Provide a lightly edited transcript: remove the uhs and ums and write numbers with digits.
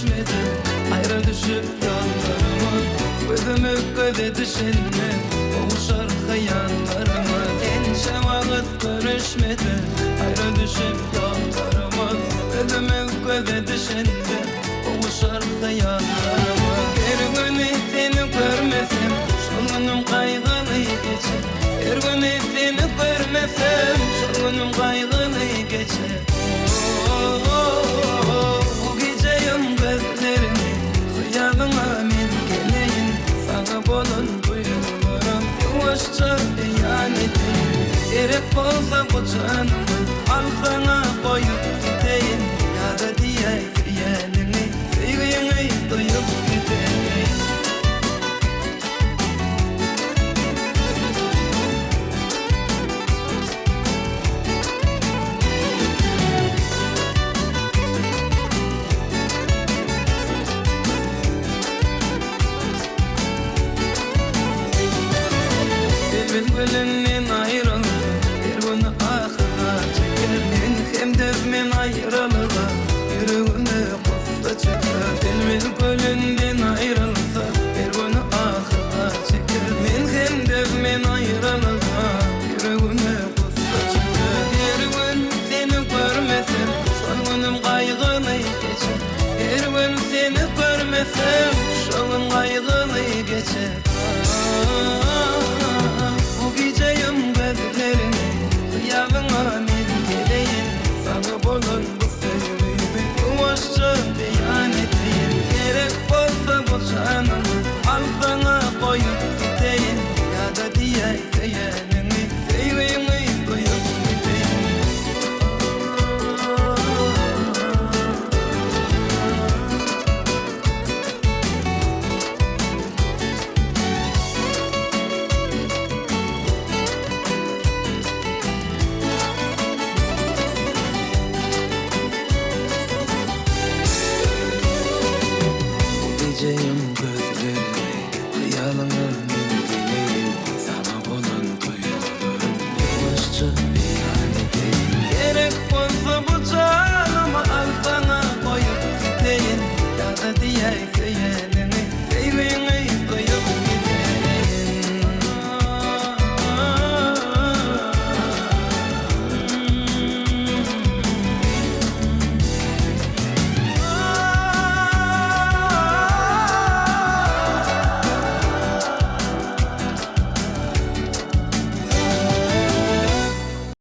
görüşmedi. Ayrı düşüp yollarımız, gözümü göze düşünme, boğuşar hayallarımız. Gençe vakit görüşmedi. Ayrı düşüp yollarımız, gözümü göze düşünme, boğuşar hayallarımız. Bir gün seni görmesem, şu günüm kaygılı geçer. Bir gün seni görmesem, şu günüm kaygılı geçer. Bu geceyim gözlerimi, hıyalına men geleyim. Sana bolun duygularım, yavaşça beyan edeyim. Gerek olsa bu canımı, al sana koyup gideyim. Ya da diye hayalini, sevgini duyup gideyim. Bülbülünden ayrılır, bir gün ahıra çeker. Men hem devmen ayrılır, yüreğine kusta çıkar. Bülbülünden ayrılsa, bir gün ahıra çeker. Men hem devmen ayrılır, yüreğine kusta çıkar. Her gün seni görmesem, son günüm kaygılı geçer. Her gün seni görmesem, şu gün kaygılı geçer. Bu geceyim gözlerimi, hıyalına men geleyim. Sana bolun bu sevgimi, yavaşça beyan edeyim. Gerek olsa bu canımı, al sana koyup gideyim. Ya da diye hayalini, sevgini duyup gideyim. Geceyim gözlerimi, hıyalına men geleyim. Sana bolun duygularım, yavaşça beyan edeyim. Gerek olsa bu canımı, al sana koyup gideyim. Ya da diye